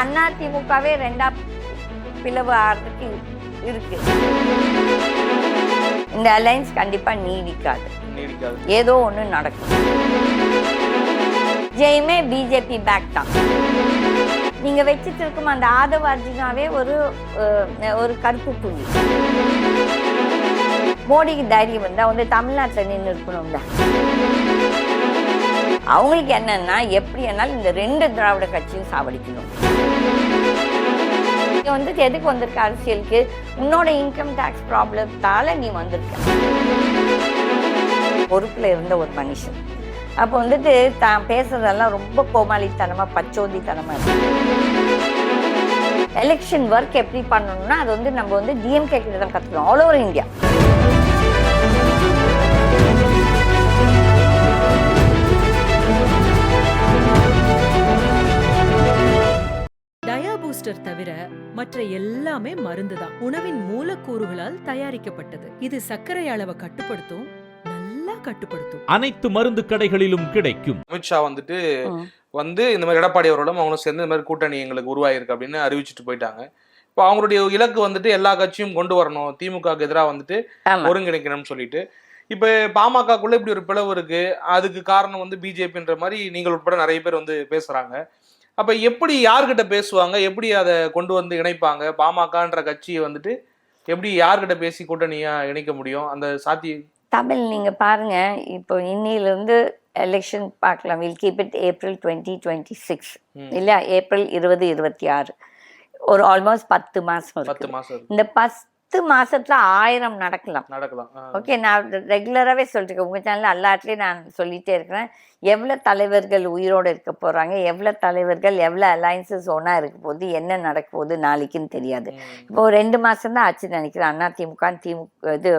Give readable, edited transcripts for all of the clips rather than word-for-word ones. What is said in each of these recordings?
அதிமுகவே ரெண்டா பிளவு ஆகிறதுக்கு இருக்கு. இந்த அலைன்ஸ் கண்டிப்பா நீடிக்காது. ஏதோ ஒண்ணு நடக்கும். ஜெயமே பிஜேபி பேக் தான். நீங்க வச்சுட்டு இருக்கும் அந்த ஆதவ அர்ஜுனாவே ஒரு கருப்பு புள்ளி. மோடிக்கு தைரியம் வந்தா வந்து தமிழ்நாட்டில் நின்று இருக்கணும்ல. அவங்களுக்கு என்னன்னா எப்படி என்னாலும் இந்த 2 திராவிட கட்சியும் சாவடிக்கணும். நீ வந்து எதுக்கு வந்திருக்க அரசியலுக்கு? உன்னோட இன்கம் டாக்ஸ் ப்ராப்ளத்தால நீ வந்திருக்க. பொறுப்புல இருந்த ஒரு மனுஷன் அப்போ வந்துட்டு தான் பேசுறதெல்லாம் ரொம்ப கோமாளித்தனமா பச்சோந்தித்தனமா இருக்கு. எலெக்ஷன் ஒர்க் எப்படி பண்ணணும்னா அது வந்து நம்ம வந்து டிஎம்கே கிட்ட தான் கற்றுக்கணும். All over India. பூஸ்டர் தவிர மற்ற எல்லாமே மருந்துதான். உணவின் மூலக்கூறுகளால் தயாரிக்கப்பட்டது. இது சர்க்கரை அளவை கட்டுப்படுத்தும், நல்லா கட்டுப்படுத்தும். அனைத்து மருந்து கடைகளிலும் கிடைக்கும். அமித்ஷா வந்துட்டு இந்த மாதிரி எடப்பாடி அவர்களும் அவங்களும் சேர்ந்து இந்த மாதிரி கூட்டணி எங்களுக்கு உருவாயிருக்கு அப்படின்னு அறிவிச்சுட்டு போயிட்டாங்க. இப்போ அவங்களுடைய இலக்கு வந்துட்டு எல்லா கட்சியும் கொண்டு வரணும், திமுகவுக்கு எதிராக வந்துட்டு ஒருங்கிணைக்கணும்னு சொல்லிட்டு. இப்போ பாமகக்குள்ள இப்படி ஒரு பிளவு இருக்கு. அதுக்கு காரணம் வந்து பிஜேபின்ற மாதிரி நீங்கள் உட்பட நிறைய பேர் வந்து பேசுறாங்க. அப்ப எப்படி யார்கிட்ட பேசுவாங்க, எப்படி அதை கொண்டு வந்து இணைப்பாங்க? பாமகன்ற கட்சியை வந்துட்டு எப்படி யார்கிட்ட பேசி கூட்டணியா இணைக்க முடியும்? அந்த சாத்திய தமிழ் நீங்க பாருங்க. இப்போ இன்னிலிருந்து எலெக்ஷன் பார்க்கலாம். வில் கீப் இட் ஏப்ரல் 2026 இல்ல ஏப்ரல் 2026. ஒரு ஆல்மோஸ்ட் 10 மாசம். இந்த 10 மாசத்துல 1000 நடக்கலாம். ஓகே, நான் ரெகுலராகவே சொல்லிருக்கேன் உங்க சேனல்ல எல்லாத்துலயும் நான் சொல்லிட்டே இருக்கிறேன். எவ்வளவு தலைவர்கள் உயிரோடு இருக்க போறாங்க, எவ்வளவு தலைவர்கள் எவ்வளவு அலைன்சஸ் ஒன்னா இருக்க போகுது, என்ன நடக்க போகுது நாளைக்குன்னு தெரியாது. இப்போ 2 மாசம் தான் ஆச்சு நினைக்கிறேன் அதிமுக இது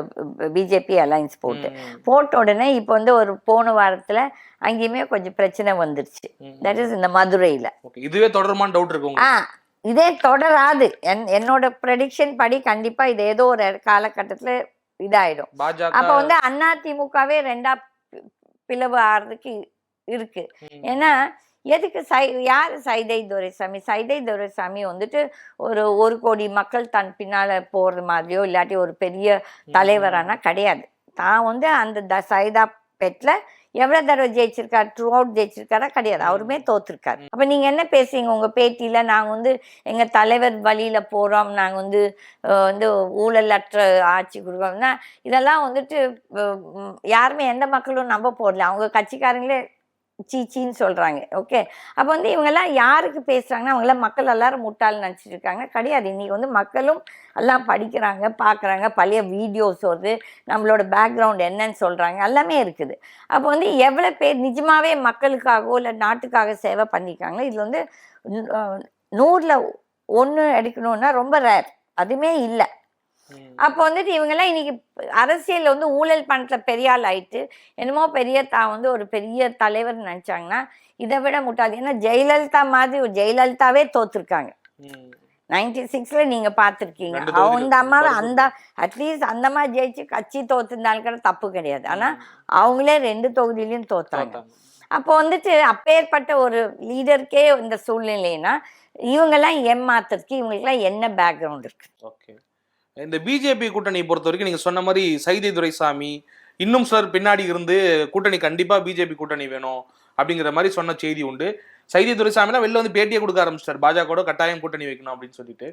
பிஜேபி அலைன்ஸ் போட்ட உடனே இப்போ வந்து ஒரு போன வாரத்துல அங்கேயுமே கொஞ்சம் பிரச்சனை வந்துருச்சு. தட் இஸ் இந்த மதுரையில. இதுவே தொடருமான டவுட் இருக்கு. இதே தொடராது. என்னோட ப்ரெடிக்ஷன் படி கண்டிப்பா இது ஏதோ ஒரு காலகட்டத்துல இதாயிடும். அப்ப வந்து அதிமுகவே ரெண்டா பிளவு ஆகிறதுக்கு இருக்கு. ஏன்னா எதுக்கு யாரு சைதை துரைசாமி வந்துட்டு ஒரு கோடி மக்கள் தன் பின்னால போறது மாதிரியோ இல்லாட்டி ஒரு பெரிய தலைவரானா கிடையாது. தான் வந்து அந்த சைதா பெட்ல எவ்வளவு தடவை ஜெயிச்சிருக்காரு, த்ரூ அவுட் ஜெயிச்சிருக்காரா? கிடையாது. அவருமே தோத்துருக்காரு. அப்ப நீங்க என்ன பேசுறீங்க உங்க பேட்டியில? நாங்க வந்து எங்க தலைவர் வழியில போறோம், நாங்க வந்து ஊழலற்ற ஆட்சி கொடுக்கறோம்னா இதெல்லாம் வந்துட்டு யாருமே எந்த மக்களும் நம்ப போடல. அவங்க கட்சிக்காரங்களே சீச்சின்னு சொல்றாங்க. ஓகே, அப்போ வந்து இவங்கெல்லாம் யாருக்கு பேசுறாங்கன்னா அவங்களாம் மக்கள் எல்லாரும் முட்டாள் நினச்சிட்டு இருக்காங்க. கிடையாது. இன்னைக்கு வந்து மக்களும் எல்லாம் படிக்கிறாங்க, பார்க்குறாங்க, பழைய வீடியோஸ் வருது, நம்மளோட பேக்ரவுண்ட் என்னன்னு சொல்றாங்க, எல்லாமே இருக்குது. அப்போ வந்து எவ்வளோ பேர் நிஜமாவே மக்களுக்காகவோ இல்லை நாட்டுக்காக சேவை பண்ணியிருக்காங்க. இதில் வந்து 100ல் 1 எடுக்கணும்னா ரொம்ப ரேர். அதுவுமே இல்லை. அப்போ வந்துட்டு இவங்கெல்லாம் இன்னைக்கு அரசியல் வந்து ஊழல் பணத்துல பெரிய ஆள் ஆயிட்டு என்னமோ தான் வந்து ஒரு பெரிய தலைவர் நினைச்சாங்கன்னா இதை விட முட்டாது. ஏன்னா ஜெயலலிதாவே தோத்துருக்காங்க. 96ல நீங்க பார்த்துருக்கீங்க. அந்த அம்மாவை அட்லீஸ்ட் அந்த மாதிரி ஜெயிச்சு கட்சி தோத்துருந்தாலும் கூட தப்பு கிடையாது. ஆனா அவங்களே 2 தொகுதியிலையும் தோத்தாங்க. அப்போ வந்துட்டு அப்பேற்பட்ட ஒரு லீடருக்கே இந்த சூழ்நிலைன்னா இவங்கெல்லாம் ஏமாத்துறதுக்கு இவங்களுக்குலாம் என்ன பேக்ரவுண்ட் இருக்கு? ஓகே, இந்த பிஜேபி கூட்டணி பொறுத்த வரைக்கும் நீங்க சொன்ன மாதிரி சைதை துரைசாமி இன்னும் சிலர் பின்னாடி இருந்து கூட்டணி கண்டிப்பா பிஜேபி கூட்டணி வேணும் அப்படிங்கிற மாதிரி சொன்ன செய்தி உண்டு. சைதை துரைசாமிலாம் வெளில வந்து பேட்டியை கொடுக்க ஆரம்பிச்சிட்டார், பாஜக கட்டாயம் கூட்டணி வைக்கணும் அப்படின்னு சொல்லிட்டு.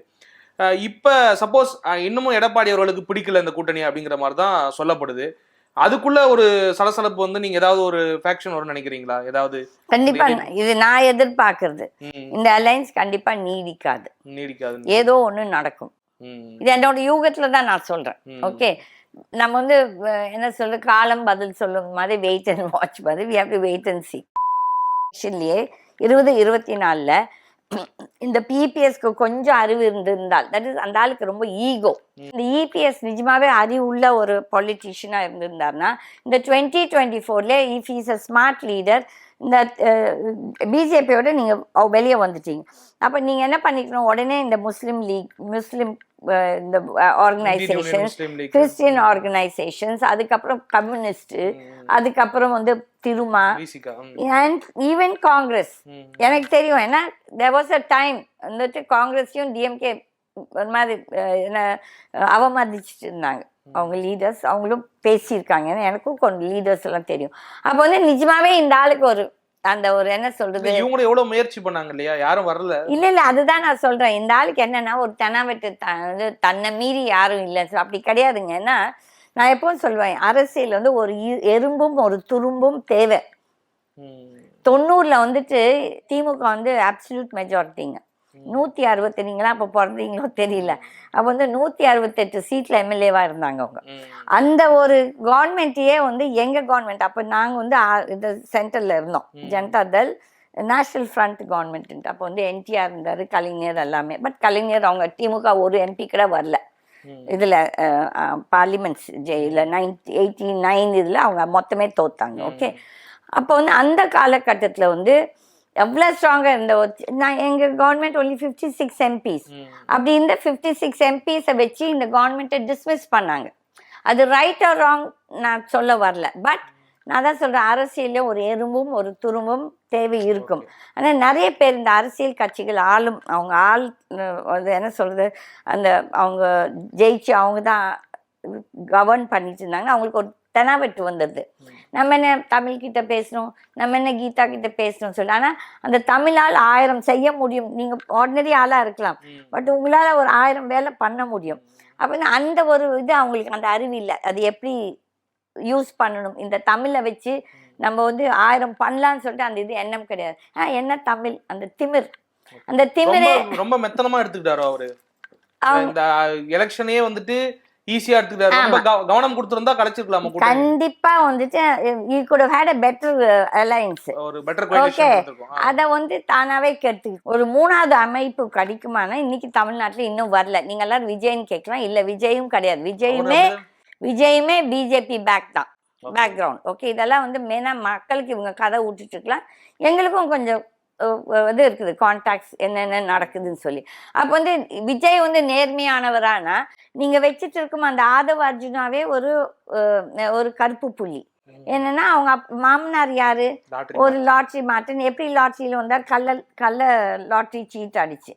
இப்ப சப்போஸ் இன்னமும் எடப்பாடி அவர்களுக்கு பிடிக்கல இந்த கூட்டணி அப்படிங்கிற மாதிரி தான் சொல்லப்படுது. அதுக்குள்ள ஒரு சலசலப்பு வந்து நீங்க ஏதாவது ஒரு ஃபேக்ஷன் வரும்னு நினைக்கிறீங்களா? ஏதாவது கண்டிப்பா இது நான் எதிர்பார்க்கறது. இந்த அலைன்ஸ் கண்டிப்பா நீடிக்காது. ஏதோ ஒண்ணு நடக்கும். இது என்னோட யூகத்துல தான் நான் சொல்றேன். ஓகே, நம்ம வந்து என்ன சொல்ற காலம் பதில் சொல்லும் மாதிரி வெயிட் அண்ட் வாட்ச் மாதிரி we have to wait and see. 2024ல இந்த பிபிஎஸ்க்கு கொஞ்சம் அறிவு இருந்திருந்தால், தட் இஸ் அந்த ஆளுக்கு ரொம்ப ஈகோ. இந்த இபிஎஸ் நிஜமாவே அறிவு உள்ள ஒரு பொலிட்டீஷியனா இருந்திருந்தாருன்னா இந்த 2024ல if is a smart leader இந்த பிஜேபியோட நீங்க வெளியே வந்துட்டீங்க. அப்ப நீங்க என்ன பண்ணிக்கணும், உடனே இந்த முஸ்லிம் இந்த ஆர்கனைசேஷன்ஸ், கிறிஸ்டியன் ஆர்கனைசேஷன்ஸ், அதுக்கப்புறம் கம்யூனிஸ்ட், அதுக்கப்புறம் வந்து திருமா அண்ட் ஈவன் காங்கிரஸ். எனக்கு தெரியும், ஏன்னா there was a time வந்துட்டு காங்கிரஸையும் டிஎம்கே ஒரு மாதிரி என்ன அவமதிச்சுட்டு இருந்தாங்க அவங்க லீடர்ஸ். அவங்களும் பேசியிருக்காங்க, ஏன்னா எனக்கும் கொஞ்சம் லீடர்ஸ் எல்லாம் தெரியும். அப்போ வந்து நிஜமாவே இந்த ஆளுக்கு ஒரு அந்த ஒரு என்ன சொல்றது, இவங்க எவ்வளவு முயற்சி பண்ணாங்க இல்லையா, யாரும் வரல. இல்ல அதுதான் நான் சொல்றேன். இந்த ஆளுக்கு என்னன்னா ஒரு தெனாவெட்டு தன்னை மீறி யாரும் இல்லை, அப்படி கிடையாதுங்க. ஏன்னா நான் எப்பவும் சொல்லுவேன், அரசியல் வந்து ஒரு எறும்பும் ஒரு துரும்பும் தேவை. 90ல வந்துட்டு திமுக வந்து அப்சல்யூட் மெஜாரிட்டிங்க, 160. நீங்களா அப்போ பிறந்தீங்களோ தெரியல. அப்போ வந்து 168 சீட்ல எம்எல்ஏவா இருந்தாங்க அவங்க. அந்த ஒரு கவர்மெண்ட்டையே வந்து எங்க கவர்மெண்ட், அப்போ நாங்கள் வந்து இது சென்டர்ல இருந்தோம், ஜனதாதள் நேஷனல் ஃப்ரண்ட் கவர்மெண்ட். அப்போ வந்து என்டிஆர் இருந்தார், கலைஞர் எல்லாமே. பட் கலைஞர் அவங்க திமுக ஒரு எம்பி கூட வரல இதுல பார்லிமெண்ட்ஸ் ஜெயில 89 இதுல அவங்க மொத்தமே தோத்தாங்க. ஓகே, அப்போ வந்து அந்த காலகட்டத்தில் வந்து எவ்வளோ ஸ்ட்ராங்காக இருந்த நான் எங்கள் கவர்மெண்ட் ஒன்லி 56 MPs. அப்படி இந்த 56 MPஸை வச்சு இந்த கவர்மெண்ட்டை டிஸ்மிஸ் பண்ணாங்க. அது ரைட் ஆர் ராங் நான் சொல்ல வரல, பட் நான் தான் சொல்கிறேன், அரசியலில் ஒரு எறும்பும் ஒரு துரும்பும் தேவை இருக்கும். ஆனால் நிறைய பேர் இந்த அரசியல் கட்சிகள் ஆளும் அவங்க அது என்ன சொல்கிறது, அந்த அவங்க ஜெயிச்சு அவங்க தான் கவர்ன் பண்ணிட்டு இருந்தாங்க. அவங்களுக்கு ஒரு தெனாவெட்டு வந்தது. நம்ம என்ன தமிழ்கிட்ட பேசணும், நம்ம என்ன கீதா கிட்ட பேசணும் சொல்லி. ஆனால் அந்த தமிழால் 1000 செய்ய முடியும். நீங்கள் ஆர்டினரி ஆளாக இருக்கலாம், பட் உங்களால் ஒரு 1000 வேலை பண்ண முடியும். அப்போ அந்த ஒரு இது அவங்களுக்கு அந்த அறிவு இல்லை, அது எப்படி யூஸ் பண்ணணும். இந்த தமிழை வச்சு நம்ம வந்து 1000 பண்ணலான்னு சொல்லிட்டு அந்த இது எண்ணம் கிடையாது. என்ன தமிழ், அந்த திமிர், அந்த திமிரே ரொம்ப மெத்தனமா எடுத்துக்கிட்டாரு அவரு. இந்த எலெக்ஷனே வந்துட்டு ஈஸியா எடுத்துக்கிட்டாரு. ரொம்ப கவனம் கொடுத்திருந்தா கிடைச்சிருக்கலாம். கண்டிப்பா வந்துட்டு you could have had a better alliance, ஒரு better coalition கொடுத்திருக்கும். அத வந்து தானாவே கெடுத்து ஒரு மூணாவது அமைப்பு கிடைக்குமானா இன்னைக்கு தமிழ்நாட்டுல இன்னும் வரல. நீங்க எல்லாரும் விஜய்னு கேட்கலாம், இல்ல விஜயும் கிடையாது. விஜயுமே பிஜேபி பேக் தான், பேக்ரவுண்ட். ஓகே, இதெல்லாம் வந்து மெயினா மக்களுக்கு இவங்க கதை விட்டுட்டு இருக்கலாம். எங்களுக்கும் கொஞ்சம் இது இருக்குது, கான்டாக்ட்ஸ் என்னென்ன நடக்குதுன்னு சொல்லி. அப்போ வந்து விஜய் வந்து நேர்மையானவரானா நீங்கள் வச்சுட்டு இருக்கும் அந்த ஆதவ அர்ஜுனாவே ஒரு கருப்பு புள்ளி. என்னன்னா அவங்க மாமனார் யாரு, ஒரு லாட்ரி மாட்டன். எப்படி லாட்ரியில் வந்தார், கள்ள லாட்ரி சீட் அடிச்சு.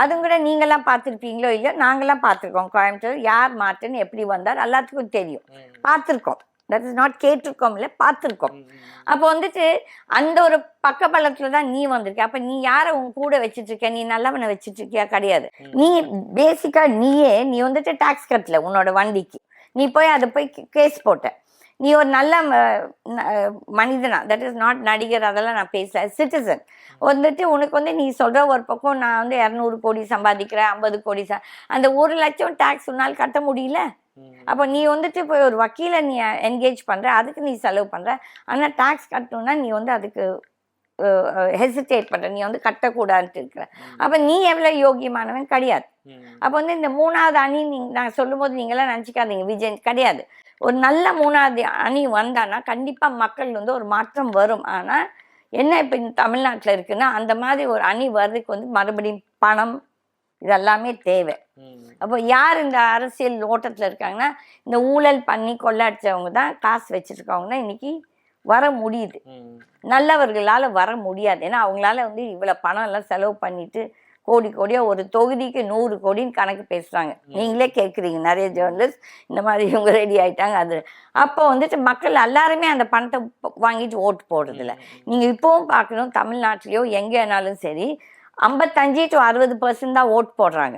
அதுவும் கூட நீங்களாம் பார்த்துருப்பீங்களோ இல்லையோ, நாங்களாம் பார்த்துருக்கோம். கோயம்புத்தூர் யார் மாட்டன் எப்படி வந்தார் எல்லாத்துக்கும் தெரியும், பார்த்துருக்கோம். தட் இஸ் நாட் கேட்டிருக்கோம், இல்லை பார்த்துருக்கோம். அப்போ வந்துட்டு அந்த ஒரு பக்கபலத்துல தான் நீ வந்திருக்க. அப்ப நீ யாரை உன் கூட வச்சுட்டு இருக்க, நீ நல்லவனை வச்சுட்டு இருக்கியா? கிடையாது. நீ பேசிக்கா நீ வந்துட்டு டாக்ஸ் கட்டல உன்னோட வண்டிக்கு, நீ போய் அதை போய் கேஸ் போட்ட. நீ ஒரு நல்ல மனிதனா, தட் இஸ் நாட் நடிகர், அதெல்லாம் நான் பேசல, சிட்டிசன் வந்துட்டு உனக்கு வந்து நீ சொல்ற ஒரு பக்கம் நான் வந்து 200 கோடி சம்பாதிக்கிறேன், 50 கோடி அந்த 1 லட்சம் டாக்ஸ் உன்னால் கட்ட முடியல. அப்போ நீ வந்துட்டு போய் ஒரு வக்கீலை நீ என்கேஜ் பண்ற, அதுக்கு நீ செலவு பண்ற. ஆனால் டாக்ஸ் கட்டணும்னா நீ வந்து அதுக்கு ஹெசிடேட் பண்ற, நீ வந்து கட்டக்கூடாதுன்ட்டு இருக்கிற. அப்போ நீ எவ்வளோ யோகியமானவன் கிடையாது. அப்போ வந்து இந்த மூணாவது அணி நான் சொல்லும் போது நீங்களாம் நினச்சிக்காதீங்க விஜய் கிடையாது. ஒரு நல்ல மூணாவது அணி வந்தானா கண்டிப்பாக மக்கள் வந்து ஒரு மாற்றம் வரும். ஆனால் என்ன இப்போ இந்த தமிழ்நாட்டில் இருக்குன்னா அந்த மாதிரி ஒரு அணி வர்றதுக்கு வந்து மறுபடியும் பணம் இதெல்லாமே தேவை. அப்போ யார் இந்த அரசியல் ஓட்டத்தில் இருக்காங்கன்னா இந்த ஊழல் பண்ணி கொள்ளாடிச்சவங்க தான், காசு வச்சுருக்கவங்க தான் இன்னைக்கு வர முடியுது. நல்லவர்களால் வர முடியாது. ஏன்னா அவங்களால வந்து இவ்வளோ பணம் எல்லாம் செலவு பண்ணிட்டு கோடியா ஒரு தொகுதிக்கு 100 கோடின்னு கணக்கு பேசுகிறாங்க. நீங்களே கேட்குறீங்க, நிறைய ஜேர்னலிஸ்ட் இந்த மாதிரி இவங்க ரெடி ஆகிட்டாங்க. அது அப்போ வந்துட்டு மக்கள் எல்லாருமே அந்த பணத்தை வாங்கிட்டு ஓட்டு போடுறதில்ல. நீங்கள் இப்போவும் பார்க்கணும், தமிழ்நாட்டிலையோ எங்கேனாலும் சரி 55 to 60% தான் ஓட்டு போடுறாங்க.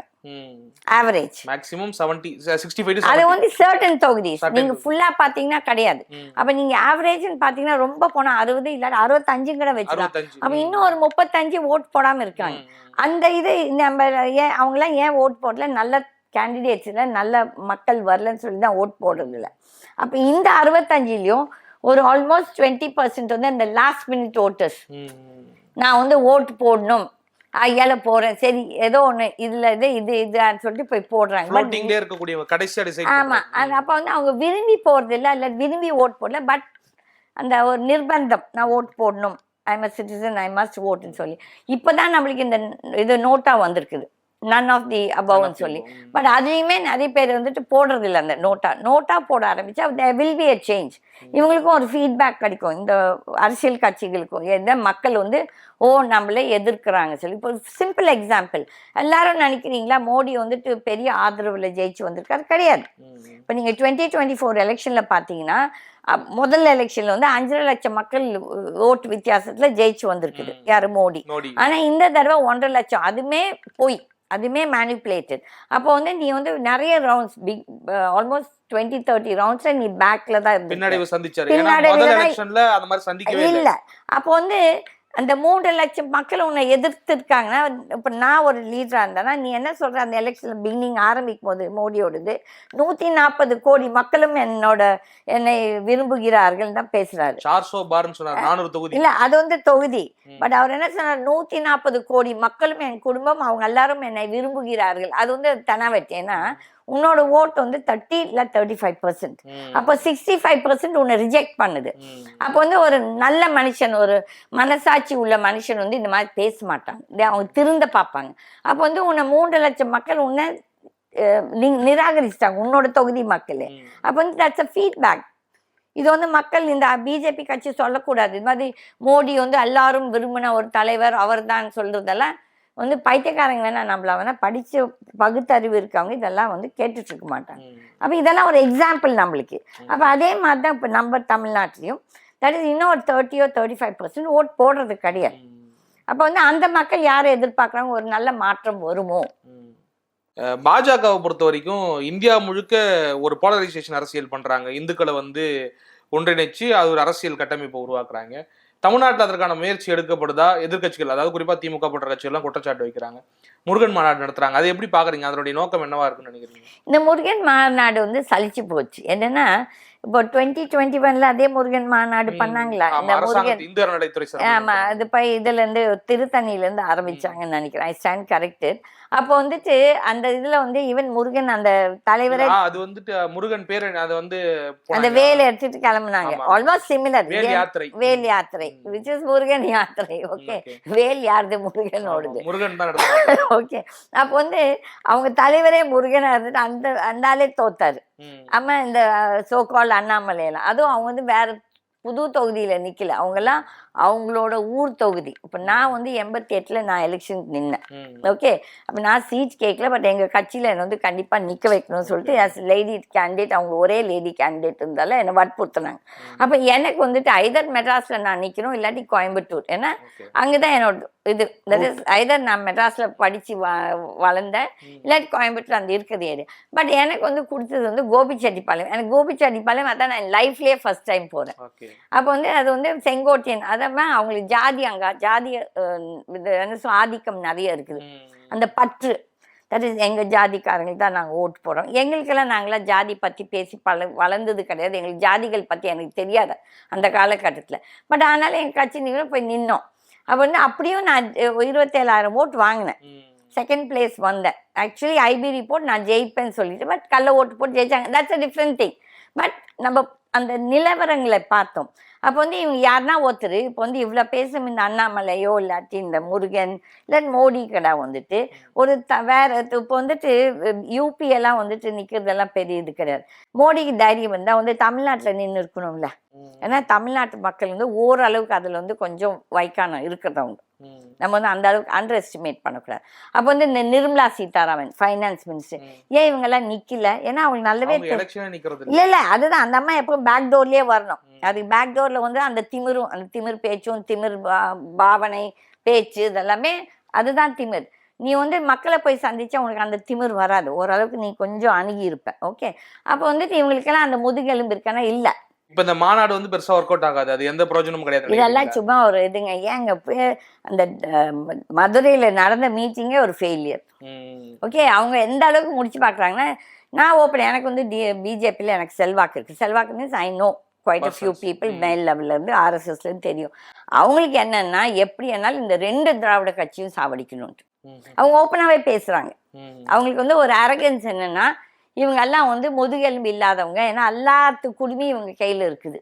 Average maximum 65. அது வந்து சர்டன் தொகுதி, நீங்க ஃபுல்லா பாத்தீங்கன்னா கிடையாது. அப்ப நீங்க ஆவரேஜ்னு பாத்தீங்கன்னா ரொம்ப போனா 60 இல்ல 65 கூட வச்சுக்கலாம். அப்ப இன்னும் ஒரு 35 ஓட்டு போடாம இருக்காங்க. அந்த இது நம்ம ஏன் அவங்களாம் ஏன் ஓட்டு போடல, நல்ல கேண்டிடேட்ஸ் இல்லை, நல்ல மக்கள் வரலன்னு சொல்லி தான் ஓட்டு போடுறது இல்லை. அப்ப இந்த 65லயும் ஒரு ஆல்மோஸ்ட் 20% வந்து இந்த லாஸ்ட் மினிட் ஓட்டர்ஸ், நான் வந்து ஓட்டு போடணும் ஐயால போறேன், சரி ஏதோ ஒண்ணு இதுல இதுன்னு சொல்லிட்டு போய் போடுறாங்க. ஆமா, அப்ப வந்து அவங்க விரும்பி போறது இல்ல விரும்பி ஓட்டு போடல, பட் அந்த ஒரு நிர்பந்தம், நான் ஓட்டு போடணும், I am a citizen, I must ஓட்டுன்னு சொல்லி. இப்பதான் நம்மளுக்கு இந்த இது நோட்டா வந்திருக்குது. none of the above சொல்லி. பட் அதுலேயுமே நிறைய பேர் வந்துட்டு போடுறது இல்லை அந்த நோட்டா போட ஆரம்பிச்சா there will be a change. இவங்களுக்கும் ஒரு ஃபீட்பேக் கிடைக்கும், இந்த அரசியல் கட்சிகளுக்கும். எந்த மக்கள் வந்து நம்மளே எதிர்க்கிறாங்க சொல்லி. இப்போ சிம்பிள் எக்ஸாம்பிள், எல்லாரும் நினைக்கிறீங்களா மோடி வந்துட்டு பெரிய ஆதரவுல ஜெயிச்சு வந்திருக்காரு? கிடையாது. இப்போ நீங்கள் 2024 எலெக்ஷன்ல பார்த்தீங்கன்னா முதல் எலெக்ஷன்ல வந்து 5.5 லட்சம் மக்கள் ஓட்டு வித்தியாசத்துல ஜெயிச்சு வந்திருக்குது யாரு? மோடி. ஆனா இந்த தடவை 1.5 லட்சம், அதுமே போய், அதுமே மேனிப்புலேட்டட். அப்போ வந்து நீ வந்து நிறைய ரவுண்ட்ஸ், பிக் ஆல்மோஸ்ட் 20-30 ரவுண்ட்ஸ்ல நீ பேக்ல தான் இருந்த. இல்ல அப்போ வந்து அந்த 3 லட்சம் மக்கள் உன்னை எதிர்த்து இருக்காங்கன்னா, இப்போ நான் ஒரு லீடரா இருந்தேன்னா நீ என்ன சொல்ற? அந்த எலெக்ஷன்ல பிகினிங் ஆரம்பிக்கும் போது மோடியோடது 140 கோடி மக்களும் என்னை விரும்புகிறார்கள் தான் பேசுறாரு. இல்ல அது வந்து தொகுதி. பட் அவர் என்ன சொன்னார்? 140 கோடி மக்களும் என் குடும்பம் அவங்க எல்லாரும் என்னை விரும்புகிறார்கள். அது வந்து தனவெட்டி. ஏன்னா உன்னோட ஓட்டு வந்து 30 இல்ல 35%. அப்போ 65% உன்னை ரிஜெக்ட் பண்ணுது. அப்போ வந்து ஒரு நல்ல மனுஷன், ஒரு மனசாட்சி உள்ள மனுஷன் வந்து இந்த மாதிரி பேச மாட்டாங்க, அவங்க திருந்த பார்ப்பாங்க. அப்போ வந்து உன்னை 3 லட்சம் மக்கள் உன்னை நிராகரிச்சிட்டாங்க, உன்னோட தொகுதி மக்களே. அப்போ வந்து தட்ஸ் அ ஃபீட்பேக். இது வந்து மக்கள் இந்த பிஜேபி கட்சி சொல்லக்கூடாது. இது மாதிரி மோடி வந்து எல்லாரும் விரும்பின ஒரு தலைவர் அவர் தான் சொல்றதெல்லாம் வந்து பைத்தியக்காரங்க வேணா, நம்மள வேணா படிச்சு பகுத்தறிவு இருக்கவங்க இதெல்லாம் வந்து கேட்டுட்டு இருக்க மாட்டாங்க. அப்ப இதெல்லாம் ஒரு எக்ஸாம்பிள் நம்மளுக்கு. அப்ப அதே மாதிரிதான் இப்ப நம்ம தமிழ்நாட்டிலையும் தட் இஸ் இன்னும் ஒரு 30-35% ஓட் போடுறது கிடையாது. அப்ப வந்து அந்த மக்கள் யாரை எதிர்பார்க்கறாங்க? ஒரு நல்ல மாற்றம் வருமோ? பாஜகவை பொறுத்த வரைக்கும் இந்தியா முழுக்க ஒரு போலரைசேஷன் அரசியல் பண்றாங்க. இந்துக்களை வந்து ஒன்றிணைச்சு அது ஒரு அரசியல் கட்டமைப்பை உருவாக்குறாங்க. தமிழ்நாட்டில் அதற்கான முயற்சி எடுக்கப்படுதா? எதிர்கட்சிகள், அதாவது குறிப்பா திமுக போன்ற கட்சிகள்லாம் குற்றச்சாட்டு வைக்கிறாங்க. முருகன் மாநாடு நடத்துறாங்க, அதை எப்படி பாக்குறீங்க? அதனுடைய நோக்கம் என்னவா இருக்குன்னு நினைக்கிறீங்க? இந்த முருகன் மாநாடு வந்து சலிச்சு போச்சு. என்னன்னா இப்போ 2021ல அதே முருகன் மாநாடு பண்ணாங்களா? இந்த முருகன் இந்து அறநிலையத்துறை. ஆமா, அது இதுல இருந்து திருத்தணியில இருந்து ஆரம்பிச்சாங்கன்னு நினைக்கிறேன். I stand corrected. அப்போ வந்துட்டு அந்த இதுல வந்து ஈவன் முருகன் அந்த தலைவரை, அது வந்துட்டு முருகன் பேரு, அது வந்து அந்த வேலை எடுத்துட்டு கிளம்புனாங்க. Almost similar. வேல் யாத்திரை which is முருகன் யாத்திரை. ஓகே, வேல் யாருது? முருகனோடுது. முருகன் தான். ஓகே, அப்போ வந்து அவங்க தலைவரே முருகனா இருந்துட்டு அந்த ஆளே தோத்தாரு. ஆமா, இந்த சோகால் அண்ணாமலையெல்லாம், அதுவும் அவங்க வந்து வேற புது தொகுதியில நிக்கல, அவங்கெல்லாம் அவங்களோட ஊர் தொகுதி. இப்போ நான் வந்து 88ல நான் எலெக்ஷனுக்கு நின்னேன். ஓகே, அப்போ நான் சீட் கேட்கல. பட் எங்க கட்சியில என்னை வந்து கண்டிப்பா நிக்க வைக்கணும்னு சொல்லிட்டு ஆஸ் லேடி கேண்டிடேட், அவங்க ஒரே லேடி கேண்டிடேட் இருந்தாலும் என்னை வற்புறுத்தினாங்க. அப்போ எனக்கு வந்துட்டு ஐதர் மெட்ராஸ்ல நான் நிக்கணும், இல்லாட்டி கோயம்புத்தூர். ஏன்னா அங்கதான் என்னோட இது, ஐதர் நான் மெட்ராஸ்ல படிச்சு வளர்ந்தேன், இல்லாட்டி கோயம்புத்தூர் அந்த இருக்கிறது ஏரியா. பட் எனக்கு வந்து கொடுத்தது வந்து கோபிச்செட்டிப்பாளையம். எனக்கு கோபிச்செட்டிப்பாளையம் அதான் நான் லைஃப்லயே ஃபர்ஸ்ட் டைம் போறேன். அப்போ வந்து அது வந்து செங்கோட்டையன், அதான் அவங்களுக்கு ஜாதி, அங்க ஜாதிய ஆதிக்கம் நிறைய இருக்குது. அந்த பற்று, தட் இஸ் எங்க ஜாதிக்காரங்களுக்கு தான் நாங்கள் ஓட்டு போடுறோம். எங்களுக்கெல்லாம் நாங்களாம் ஜாதி பற்றி பேசி வளர்ந்தது கிடையாது. எங்களுக்கு ஜாதிகள் பற்றி எனக்கு தெரியாது அந்த காலகட்டத்தில். பட் ஆனாலும் எங்கள் கட்சி போய் நின்னோம். அப்போ வந்து அப்படியும் நான் 27,000 ஓட்டு வாங்கினேன், செகண்ட் பிளேஸ் வந்தேன். ஆக்சுவலி ஐபி ரிப்போர்ட் நான் ஜெயிப்பேன்னு சொல்லிட்டு, பட் கள்ள ஓட்டு போட்டு ஜெயிச்சாங்க. That's a different thing. But நம்ம அந்த நிலவரங்களை பார்த்தோம். அப்போ வந்து இவங்க யாருன்னா ஒருத்தர் இப்போ வந்து இவ்வளோ பேசும் இந்த அண்ணாமலையோ இல்லாட்டி இந்த முருகன் இல்லை மோடி கடை வந்துட்டு ஒரு வேற இப்போ வந்துட்டு யூபி எல்லாம் வந்துட்டு நிற்கிறதெல்லாம் பெரிய இது கிடையாது. மோடிக்கு தைரியம் வந்தால் வந்து தமிழ்நாட்டில் நின்று இருக்கணும்ல. ஏன்னா தமிழ்நாட்டு மக்கள் வந்து ஓரளவுக்கு அதில் வந்து கொஞ்சம் வைக்கானம் இருக்கிறதவங்க. நம்ம வந்து அந்த அளவுக்கு அண்டர் எஸ்டிமேட் பண்ணக்கூடாது. அப்போ வந்து இந்த நிர்மலா சீதாராமன் ஃபைனான்ஸ் மினிஸ்டர், ஏன் இவங்கெல்லாம் நிக்கல? ஏன்னா அவங்க நல்லாவே இல்ல அதுதான், அந்த அம்மா எப்பவும் பேக் டோர்லயே வரணும். அதுக்கு பேக் டோர்ல வந்து அந்த திமிர் பேச்சும் திமிர் பாவனை பேச்சு இதெல்லாமே அதுதான் திமிர். நீ வந்து மக்களை போய் சந்திச்சா உனக்கு அந்த திமிர் வராது. ஓரளவுக்கு நீ கொஞ்சம் அணுகி இருப்ப. ஓகே, அப்போ வந்துட்டு இவங்களுக்கெல்லாம் அந்த முதுகெலும்பு இருக்கானா? இல்ல. இப்ப இந்த மாநாடு வந்து பெருசா ஒர்க் அவுட் ஆகாது, அது எந்த பிரயோஜனமும் கிடையாது. இதெல்லாம் சும்மா ஒரு இதுங்க. ஏங்க அந்த மதுரையில நடந்த மீட்டிங்கே ஒரு ஃபெயிலியர். ஓகே, அவங்க எந்த அளவுக்கு முடிச்சு பாக்குறாங்கன்னா, நான் ஓப்பன், எனக்கு வந்து பிஜேபியில் எனக்கு செல்வாக்கு இருக்கு. செல்வாக்கு means I know quite a few people மேல் லெவல்ல இருந்து ஆர்எஸ்எஸ்ல இருந்து தெரியும். அவங்களுக்கு என்னன்னா எப்படி என்னாலும் இந்த 2 திராவிட கட்சியும் சாவடிக்கணும்ட்டு அவங்க ஓப்பனாவே பேசுறாங்க. அவங்களுக்கு வந்து ஒரு அரகன்ஸ் என்னன்னா, இவங்க எல்லாம் வந்து முதுகெலும்பு இல்லாதவங்க, ஏன்னா எல்லாத்து குடுமையும் இவங்க கையில இருக்குது.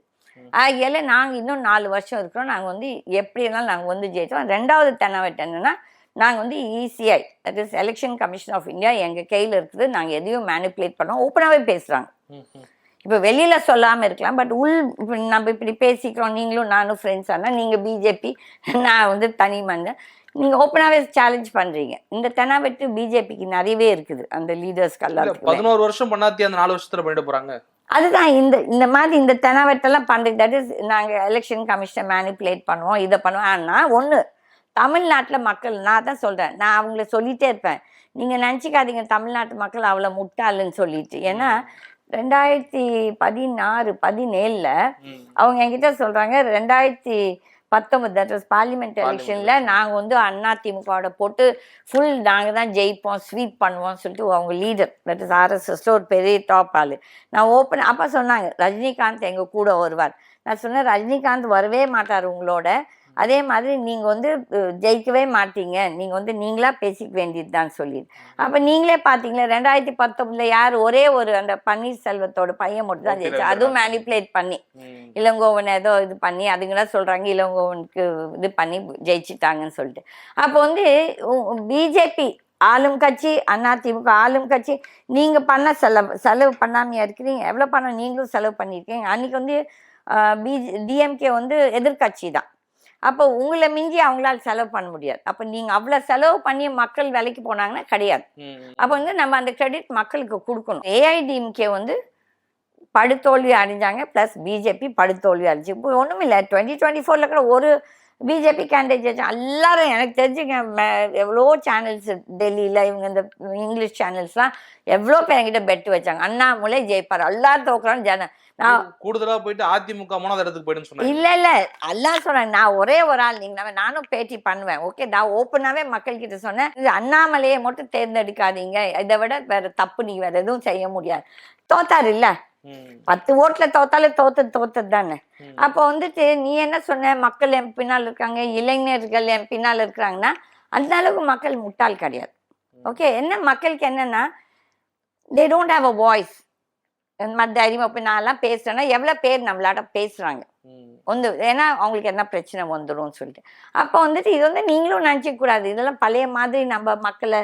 ஆகையால நாங்க இன்னும் 4 வருஷம் இருக்கிறோம், நாங்க வந்து எப்படி இருந்தாலும் நாங்க வந்து ஜெயிச்சோம். 2வது தென்னவெட்டு என்னன்னா, நாங்கள் வந்து ECI, that is election commission of India, எங்கள் கையில் இருக்குது, நாங்கள் எதையும் மேனிப்புலேட் பண்ணோம், ஓப்பனாகவே பேசுகிறாங்க. இப்போ வெளியில் சொல்லாமல் இருக்கலாம், பட் இப்போ நம்ம இப்படி பேசிக்கிறோம், நீங்களும் நானும் ஃப்ரெண்ட்ஸ் ஆனால் நீங்கள் பிஜேபி, நான் வந்து தனி மனிதன், நீங்கள் ஓப்பனாகவே சேலஞ்ச் பண்ணுறீங்க. இந்த தெனாவெட்டு பிஜேபிக்கு நிறையவே இருக்குது, அந்த லீடர்ஸ்க்கெல்லாம். 11 வருஷம் பண்ணாத்தி அந்த 4 வருஷத்துல பண்ணிட்டு போகிறாங்க. அதுதான் இந்த மாதிரி இந்த தெனாவெட்டெல்லாம் பண்ணுறது. தட் இஸ் நாங்கள் எலெக்ஷன் கமிஷனை மேனிப்புலேட் பண்ணுவோம், இதை பண்ணுவோம். ஆனால் ஒன்று, தமிழ்நாட்டில் மக்கள், நான் தான் சொல்கிறேன், நான் அவங்கள சொல்லிகிட்டே இருப்பேன், நீங்கள் நினச்சிக்காதீங்க தமிழ்நாட்டு மக்கள் அவ்வளோ முட்டாளுன்னு சொல்லிட்டு. ஏன்னா 2016-17 அவங்க என்கிட்ட சொல்கிறாங்க, 2019 தட் வாஸ் பார்லிமெண்ட் எலெக்ஷனில் நாங்கள் வந்து அதிமுகவோட போட்டு ஃபுல் நாங்கள் தான் ஜெயிப்போம், ஸ்வீப் பண்ணுவோம்னு சொல்லிட்டு அவங்க லீடர், தட் இஸ் RSSல ஒரு பெரிய டாப் ஆள். நான் ஓப்பன் அப்போ சொன்னாங்க ரஜினிகாந்த் எங்கள் கூட வருவார். நான் சொன்னேன் ரஜினிகாந்த் வரவே மாட்டார் உங்களோட, அதே மாதிரி நீங்கள் வந்து ஜெயிக்கவே மாட்டீங்க, நீங்கள் வந்து நீங்களா பேசிக்க வேண்டியது தான் சொல்லிடு. அப்போ நீங்களே பார்த்தீங்களா 2019 யார், ஒரே ஒரு அந்த பன்னீர்செல்வத்தோட பையன் மட்டும் தான் ஜெயிச்சு, அதுவும் மேனிப்புலேட் பண்ணி இளங்கோவன் ஏதோ இது பண்ணி, அதுங்களாம் சொல்கிறாங்க இளங்கோவனுக்கு இது பண்ணி ஜெயிச்சிட்டாங்கன்னு சொல்லிட்டு. அப்போ வந்து பிஜேபி ஆளும் கட்சி, அதிமுக ஆளும் கட்சி, நீங்கள் பண்ண செலவு பண்ணாமையா இருக்கிறீங்க? எவ்வளோ பணம் நீங்களும் செலவு பண்ணியிருக்கீங்க. அன்றைக்கி வந்து டிஎம்கே வந்து எதிர்கட்சி தான். அப்போ உங்களை மிஞ்சி அவங்களால செலவு பண்ண முடியாது. அப்போ நீங்கள் அவ்வளோ செலவு பண்ணி மக்கள் வேலைக்கு போனாங்கன்னா கிடையாது. அப்போ வந்து நம்ம அந்த கிரெடிட் மக்களுக்கு கொடுக்கணும். ஏஐடிஎம்கே வந்து படுதோல்வி அடைஞ்சாங்க, ப்ளஸ் பிஜேபி படுதோல்வி அடைஞ்சு. இப்போ ஒன்றும் இல்லை, 2024 கூட ஒரு பிஜேபி கேண்டிடேட் எல்லாரும் எனக்கு தெரிஞ்சுங்க, எவ்வளோ சேனல்ஸ் டெல்லியில் இவங்க இந்த இங்கிலீஷ் சேனல்ஸ்லாம் எவ்வளோ பேர் என்கிட்ட பெட்டு வச்சாங்க, அண்ணாமலை ஜெயிப்பார், எல்லாரும் தோக்குறான்னு. நான் கூடுதலா போயிட்டு அதிமுக 3வது இடத்துக்கு போயிடுன்னு சொன்னேன். இல்ல எல்லாம் சொன்னேன், நான் ஒரே ஒரு ஆள், நீங்க நானும் பேட்டி பண்ணுவேன், ஓகே, நான் ஓப்பனாவே மக்கள் கிட்ட சொன்னேன், இது அண்ணாமலையை மட்டும் தேர்ந்தெடுக்காதீங்க, இதை விட வேற தப்பு நீங்க வேற எதுவும் செய்ய முடியாது. தோத்தாரு இல்ல, 10 ஓட்டுல தோத்தாலும் தோத்தது தானே. அப்போ வந்துட்டு நீ என்ன சொன்ன, மக்கள் என் பின்னால் இருக்காங்க, இளைஞர்கள் என் பின்னால் இருக்கிறாங்கன்னா அந்த அளவுக்கு மக்கள் முட்டாள் கிடையாது. ஓகே, என்ன மக்களுக்கு என்னன்னா, they don't have a voice. தைரியமா போய் நான்லாம் பேசுறேன்னா எவ்வளோ பேர் நம்மளாட்ட பேசுறாங்க வந்து, ஏன்னா அவங்களுக்கு என்ன பிரச்சனை வந்துடும் சொல்லிட்டு. அப்போ வந்துட்டு இது வந்து நீங்களும் நினச்சிக்க கூடாது, இதெல்லாம் பழைய மாதிரி நம்ம மக்களை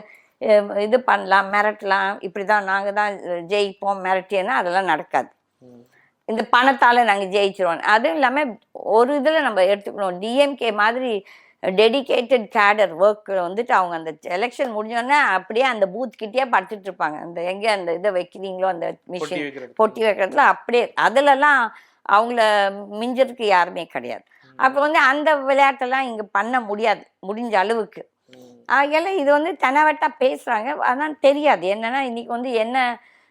இது பண்ணலாம், மிரட்டலாம், இப்படிதான் நாங்கள் தான் ஜெயிப்போம் மிரட்டியன்னா அதெல்லாம் நடக்காது. இந்த பணத்தால் நாங்கள் ஜெயிச்சிருவோம். அதுவும் இல்லாமல் ஒரு இதில் நம்ம எடுத்துக்கணும், டிஎம்கே மாதிரி டெடிகேட்டட் கேடர் ஒர்க் வந்துட்டு அவங்க அந்த எலெக்ஷன் முடிஞ்சோடனே அப்படியே அந்த பூத் கிட்டேயே படுத்துட்டு இருப்பாங்க. அந்த எங்கே அந்த இதை வைக்கிறீங்களோ அந்த மிஷின் பொட்டி வைக்கிறதுல அப்படியே, அதிலெல்லாம் அவங்கள மிஞ்சதுக்கு யாருமே கிடையாது. அப்போ வந்து அந்த விளையாட்டெல்லாம் இங்கே பண்ண முடியாது முடிஞ்ச அளவுக்கு. ஆகையால இது வந்து தெனாவெட்டா பேசுகிறாங்க, ஆனால் தெரியாது என்னென்னா இன்றைக்கி வந்து என்ன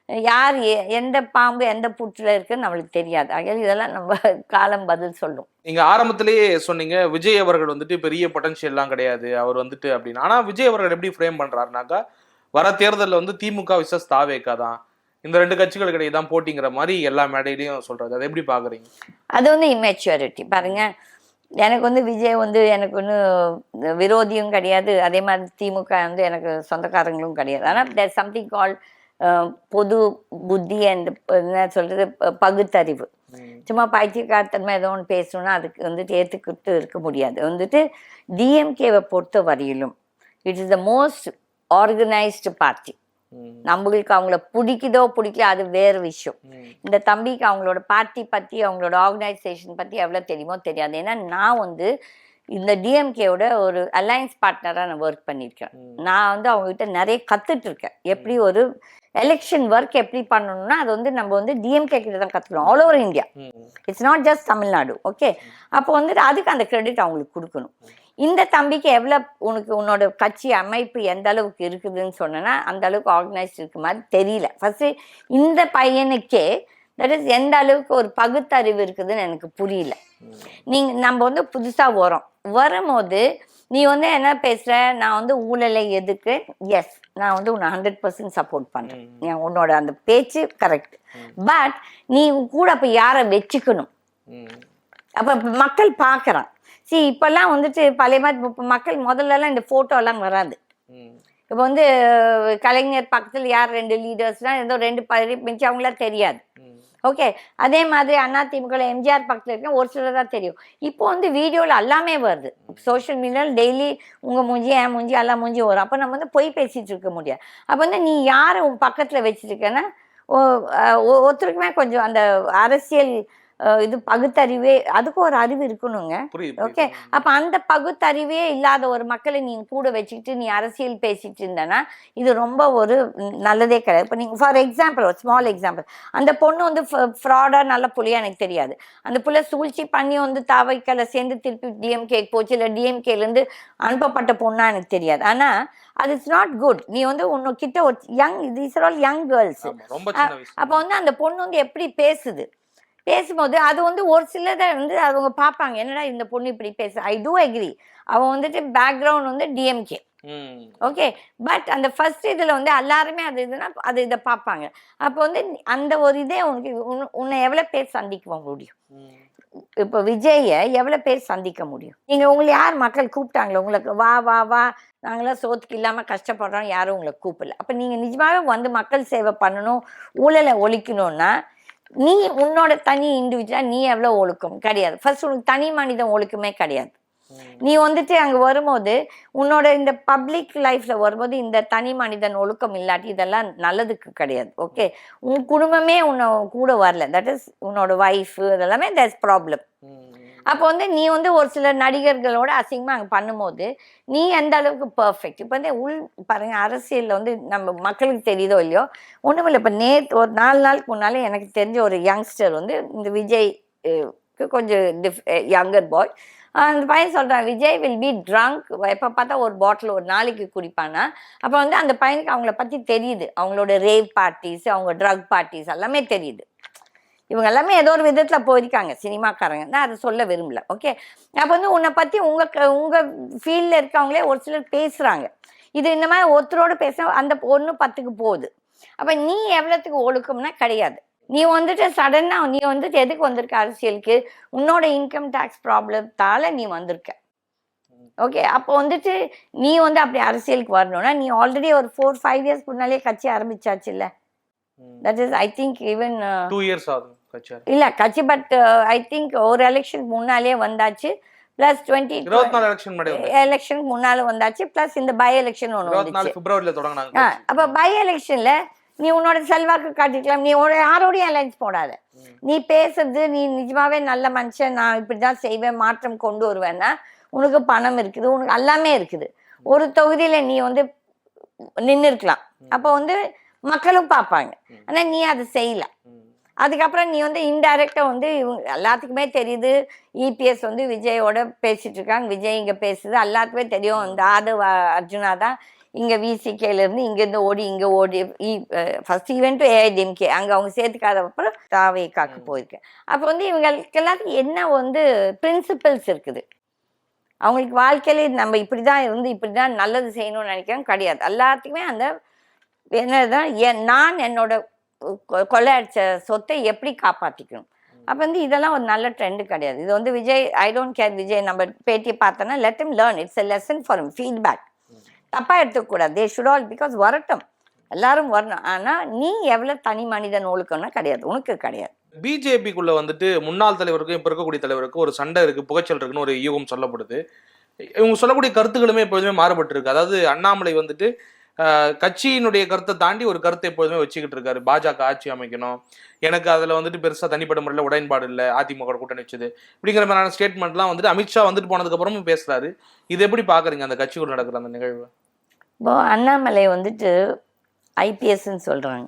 யார் எந்த பாம்பு எந்த புற்றில் இருக்குன்னு நம்மளுக்கு தெரியாது. ஆகையால் இதெல்லாம் நம்ம காலம் பதில் சொல்லும். நீங்க ஆரம்பத்திலேயே சொன்னீங்க விஜய் அவர்கள் வந்துட்டு பெரிய பொட்டன்ஷியல்லாம் கிடையாது அவர் வந்துட்டு அப்படின்னு. ஆனா விஜய் அவர்கள் எப்படி ஃப்ரேம் பண்றாருனாக்கா, வர தேர்தலில் வந்து திமுக விசஸ் தாவேகா தான், இந்த 2 கட்சிகள் கிடையாது தான் போட்டிங்கிற மாதிரி எல்லா மேடையிலையும் சொல்றாரு. அதை எப்படி பாக்குறீங்க? அது வந்து இம்மெச்சூரிட்டி பாருங்க. எனக்கு வந்து விஜய் வந்து எனக்கு ஒன்றும் விரோதியும் கிடையாது, அதே மாதிரி திமுக வந்து எனக்கு சொந்தக்காரங்களும் கிடையாது. ஆனால் தேர் சம்திங் கால் பொது புத்தி அண்ட் என்ன சொல்றது பகுத்தறிவு. சும்மா பைத்தியக்காரத்தன்மை ஏதோ ஒன்று பேசணும்னா அதுக்கு வந்துட்டு ஏற்றுக்கிட்டு இருக்க முடியாது. வந்துட்டு டிஎம்கேவை பொறுத்த வரையிலும் it is the most organised party. நம்மளுக்கு அவங்கள பிடிக்குதோ பிடிக்கல அது வேறு விஷயம். இந்த தம்பிக்கு அவங்களோட பார்ட்டி பற்றி அவங்களோட ஆர்கனைசேஷன் பற்றி எவ்வளோ தெரியுமோ தெரியாது. ஏன்னா நான் வந்து இந்த டிஎம்கேவோட ஒரு அலையன்ஸ் பார்ட்னராக நான் ஒர்க் பண்ணியிருக்கேன். நான் வந்து அவங்ககிட்ட நிறைய கற்றுட்டு இருக்கேன், எப்படி ஒரு எலெக்ஷன் ஒர்க் எப்படி பண்ணணும்னா அது வந்து நம்ம வந்து டிஎம்கே கிட்ட தான் கற்றுக்கணும், all over India, it's not just Tamil Nadu. Okay, அப்போ வந்துட்டு அதுக்கு அந்த கிரெடிட் அவங்களுக்கு கொடுக்கணும். இந்த தம்பிக்கு எவ்வளோ உன்னோட கட்சி அமைப்பு எந்த அளவுக்கு இருக்குதுன்னு சொன்னேன்னா அந்த அளவுக்கு ஆர்கனைஸ்ட் இருக்க மாதிரி தெரியல. ஃபர்ஸ்ட் இந்த பையனுக்கே தட் இஸ் எந்த அளவுக்கு ஒரு பகுத்தறிவு இருக்குதுன்னு எனக்கு புரியல. நம்ம வந்து புதுசாக வரும்போது நீ வந்து என்ன பேசுற, நான் வந்து ஊழலை எதுக்கு, எஸ் நான் வந்து உன்னை 100% சப்போர்ட் பண்றேன், உன்னோட அந்த பேச்சு கரெக்ட். பட் நீ கூட அப்ப யாரை வச்சுக்கணும், அப்ப மக்கள் பாக்குறான். இப்பெல்லாம் வந்துட்டு பழைய மாதிரி மக்கள் முதல்லலாம் இந்த போட்டோ எல்லாம் வராது. இப்போ வந்து கலைஞர் பக்கத்தில் யார் 2 லீடர்ஸ்னா ஏதோ 2 மிஞ்சி அவங்களாம் தெரியாது. ஓகே, அதே மாதிரி அதிமுக எம்ஜிஆர் பக்கத்தில் இருக்க ஒரு சிலர் தான் தெரியும். இப்போ வந்து வீடியோவில் எல்லாமே வருது, சோஷியல் மீடியாவில் டெய்லி உங்கள் மூஞ்சி என் மூஞ்சி எல்லா மூஞ்சி வரும். அப்போ நம்ம வந்து பொய் பேசிகிட்டு இருக்க முடியாது. அப்போ வந்து நீ யாரை உன் பக்கத்தில் வச்சுருக்கேன்னா ஒருத்தருக்குமே கொஞ்சம் அந்த அரசியல் இது பகுத்தறிவே, அதுக்கு ஒரு அறிவு இருக்கணுங்க. ஓகே, அப்ப அந்த பகுத்தறிவே இல்லாத ஒரு மக்களை நீ கூட வச்சுக்கிட்டு நீ அரசியல் பேசிட்டு இருந்தனா இது ரொம்ப ஒரு நல்லதே கிடையாது. இப்போ நீங்க ஃபார் எக்ஸாம்பிள், ஒரு ஸ்மால் எக்ஸாம்பிள், அந்த பொண்ணு வந்து ஃப்ராடா நல்ல புள்ளியா எனக்கு தெரியாது. அந்த புள்ள சூழ்ச்சி பண்ணி வந்து தவைக்கல சேர்ந்து திருப்பி டிஎம்கே போச்சு, இல்லை டிஎம்கேலேருந்து அனுப்பப்பட்ட பொண்ணா எனக்கு தெரியாது. ஆனா அது இட்ஸ் நாட் குட். நீ வந்து உன்கிட்ட ஒரு young, these are all young girls. அப்போ வந்து அந்த பொண்ணு வந்து எப்படி பேசும்போது அது வந்து ஒரு சிலதை வந்து அவங்க பார்ப்பாங்க, என்னடா இந்த பொண்ணு இப்படி பேசு. ஐ டூ அக்ரி, அவன் வந்துட்டு பேக்ரவுண்ட் வந்து டிஎம்கே. ஓகே, பட் அந்த ஃபர்ஸ்ட் இதில் வந்து எல்லாருமே அது இதுனா அது இதை பார்ப்பாங்க. அப்போ வந்து அந்த ஒரு இதே உனக்கு உன்னை எவ்வளோ பேர் சந்திக்க முடியும்? இப்போ விஜயை எவ்வளோ பேர் சந்திக்க முடியும்? நீங்கள் உங்களை யார் மக்கள் கூப்பிட்டாங்களோ? உங்களுக்கு வா வா வா நாங்களாம் சோத்துக்கு இல்லாமல் கஷ்டப்படுறோம், யாரும் உங்களை கூப்பிடல. அப்போ நீங்கள் நிஜமாகவே வந்து மக்கள் சேவை பண்ணணும், ஊழலை ஒழிக்கணும்னா நீ உன்னோட தனி இண்டிவிஜுவலா நீ எவ்வளோ ஒழுக்கம் கிடையாது. ஃபர்ஸ்ட் உனக்கு தனி மனிதன் ஒழுக்கமே கிடையாது. நீ வந்துட்டு அங்கே வரும்போது உன்னோட இந்த பப்ளிக் லைஃப்ல வரும்போது இந்த தனி மனிதன் ஒழுக்கம் இல்லாட்டி இதெல்லாம் நல்லதுக்கு கிடையாது. ஓகே, உன் குடும்பமே உன்னை கூட வரல, தட் இஸ் உன்னோட ஒய்ஃப், இதெல்லாமே தட்ஸ் ப்ராப்ளம். அப்போ வந்து நீ வந்து ஒரு சில நடிகர்களோட அசிங்கமாக அங்கே பண்ணும்போது நீ எந்த அளவுக்கு பர்ஃபெக்ட். இப்போ வந்து பாருங்க, அரசியலில் வந்து நம்ம மக்களுக்கு தெரியுதோ இல்லையோ ஒன்றும் இல்லை. இப்போ நேற்று ஒரு 4 நாளுக்கு முன்னாலே எனக்கு தெரிஞ்ச ஒரு யங்ஸ்டர் வந்து இந்த விஜய் கொஞ்சம் யங்கர் பாய், அந்த பையன் சொல்கிறான் விஜய் வில் பி ட்ரங்க், எப்போ பார்த்தா ஒரு பாட்டில் ஒரு நாளைக்கு குடிப்பானா. அப்போ வந்து அந்த பையனுக்கு அவங்கள பற்றி தெரியுது, அவங்களோட ரேவ் பார்ட்டிஸ், அவங்க ட்ரக் பார்ட்டிஸ் எல்லாமே தெரியுது. இவங்க எல்லாமே ஏதோ ஒரு விதத்தில் போயிருக்காங்க, சினிமாக்காரங்க. நான் அதை சொல்ல விரும்பல. ஓகே, அப்போ வந்து உன்னை பற்றி உங்கள் ஃபீல்டில் இருக்கவங்களே ஒரு சிலர் பேசுகிறாங்க. இது இந்த மாதிரி ஒருத்தரோடு பேச அந்த பொண்ணு 10க்கு போகுது. அப்போ நீ எவ்வளோத்துக்கு ஒழுக்கம்னா கிடையாது. நீ வந்துட்டு சடனாக நீ வந்துட்டு எதுக்கு வந்திருக்க அரசியலுக்கு? உன்னோட இன்கம் டேக்ஸ் ப்ராப்ளத்தால் நீ வந்திருக்க. ஓகே, அப்போ வந்துட்டு நீ வந்து அப்படி அரசியலுக்கு வரணும்னா நீ ஆல்ரெடி ஒரு 4-5 இயர்ஸ் முன்னாலே கட்சி ஆரம்பிச்சாச்சு இல்லை? That is, I think even 2 years ஆகுது கட்சி இல்ல கட்சி, பட் ஐ திங்க் ஒரு எலெக்ஷன் முன்னாலே வந்தாச்சு, பிளஸ் 24 எலெக்ஷன் எலெக்ஷனுக்கு முன்னால வந்தாச்சு, பிளஸ் இந்த பை எலெக்ஷன் ஒன்று 24 பிப்ரவரியில தொடங்கினாங்க. அப்ப பை எலெக்ஷன்ல நீ உன்னோட செல்வாக்கு காட்டிக்கலாம். நீ யாரோடய அலைன்ஸ் போடாத. நீ பேசுறது நீ நிஜமாவே நல்ல மனுஷன், நான் இப்படிதான் செய்வேன், மாற்றம் கொண்டு வருவேன்னா உனக்கு பணம் இருக்குது, உனக்கு எல்லாமே இருக்குது. ஒரு தொகுதியில நீ வந்து நின்று இருக்கலாம், அப்போ வந்து மக்களும் பார்ப்பாங்க. ஆனா நீ அதை செய்யல. அதுக்கப்புறம் நீ வந்து இன்டைரக்டா வந்து இவங்க எல்லாத்துக்குமே தெரியுது, இபிஎஸ் வந்து விஜயோட பேசிட்டு இருக்காங்க, விஜய் இங்க பேசுது எல்லாத்துக்குமே தெரியும். இந்த அர்ஜுனா தான் இங்க விசிகேல இருந்து இங்கேருந்து ஓடி இங்க ஓடி ஃபர்ஸ்ட் ஈவெண்ட் ஏஐடிஎம்கே அங்க அவங்க சேர்த்துக்காத அப்புறம் தாவேக்காக்கு போயிருக்கேன். அப்போ வந்து இவங்களுக்கு எல்லாத்துக்கும் என்ன வந்து பிரின்சிபல்ஸ் இருக்குது, அவங்களுக்கு வாழ்க்கையில நம்ம இப்படிதான் இருந்து இப்படிதான் நல்லது செய்யணும்னு நினைக்கிறோம் கிடையாது. எல்லாத்துக்குமே அந்த என்னதான் நான் என்னோட கொள்ளையடிச்ச சொத்தை எப்படி காப்பாற்றிக்கணும். அப்போ வந்து இதெல்லாம் ஒரு நல்ல ட்ரெண்டு கிடையாது. இது வந்து Vijay, I don't care Vijay நம்ம பேட்டியை பார்த்தோன்னா let him learn, it's a lesson for him, feedback. தப்பாக எடுத்துக்கூடாது, தே ஷுட் ஆல், பிகாஸ் வரட்டும், எல்லாரும் வரணும். ஆனால் நீ எவ்வளோ தனி மனிதன் ஒழுக்கம்னா கிடையாது, உனக்கு கிடையாது. பிஜேபிக்குள்ள வந்துட்டு முன்னாள் தலைவருக்கும் இப்போ இருக்கக்கூடிய தலைவருக்கும் ஒரு சண்டை இருக்கு, புகைச்சல் இருக்குன்னு ஒரு யூகம் சொல்லப்படுது. இவங்க சொல்லக்கூடிய கருத்துக்களுமே எப்போதுமே மாறுபட்டு இருக்கு. அதாவது அண்ணாமலை வந்துட்டு கட்சியினுடைய கருத்தை தாண்டி ஒரு கருத்தை எப்போதுமே வச்சுக்கிட்டு இருக்காரு, பாஜக ஆட்சி அமைக்கணும், எனக்கு அதில் வந்துட்டு பெருசாக தனிப்பட்ட முறையில் உடன்பாடு இல்லை, அதிமுக கூட்டணி வச்சது இப்படிங்கிற மாதிரியான ஸ்டேட்மெண்ட்லாம் வந்துட்டு அமித்ஷா வந்துட்டு போனதுக்கு அப்புறமும் பேசுறாரு. இது எப்படி பாக்குறீங்க அந்த கட்சிக்குள்ள நடக்கிற அந்த நிகழ்வு? இப்போ அண்ணாமலை வந்துட்டு ஐபிஎஸ்ன்னு சொல்றாங்க,